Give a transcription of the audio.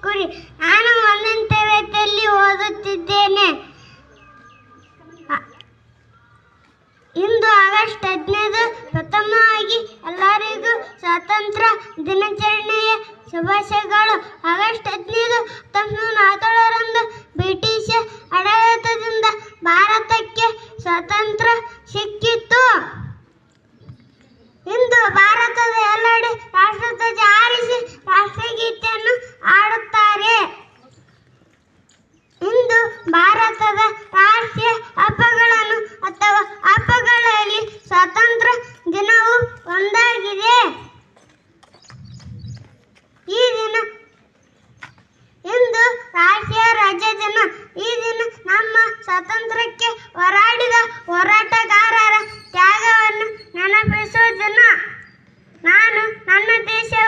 ಕುರಿ. ನಾನು 1ನೇ ತರಗತಿಯಲ್ಲಿ ಓದುತ್ತಿದ್ದೇನೆ. ಇಂದು ಆಗಸ್ಟ್ 15 ಪ್ರಥಮವಾಗಿ ಎಲ್ಲರಿಗೂ ಸ್ವಾತಂತ್ರ್ಯ ದಿನಾಚರಣೆಯ ಶುಭಾಶಯಗಳು. ಆಗಸ್ಟ್ 15 1947ರಂದು ಬ್ರಿಟಿಷ್ ಆಡಳಿತದಿಂದ ಭಾರತಕ್ಕೆ ಸ್ವಾತಂತ್ರ್ಯ ಸಿಕ್ಕಿತು. ಇಂದು ಭಾರತದ ಎಲ್ಲೆಡೆ ರಾಷ್ಟ್ರಧ್ವಜ ಹಾರಿಸಿ ರಾಷ್ಟ್ರಗೀತೆಯನ್ನು ಹಾಡುತ್ತಾರೆ. ಇಂದು ಭಾರತದ ರಾಷ್ಟ್ರೀಯ ಹಬ್ಬಗಳನ್ನು ಅಥವಾ ಹಬ್ಬಗಳಲ್ಲಿ ಸ್ವಾತಂತ್ರ್ಯ ದಿನವೂ ಒಂದಾಗಿದೆ. ಈ ದಿನ ಇಂದು ರಾಷ್ಟ್ರೀಯ ರಜೆ ದಿನ. ಈ ದಿನ ನಮ್ಮ ಸ್ವಾತಂತ್ರ್ಯಕ್ಕೆ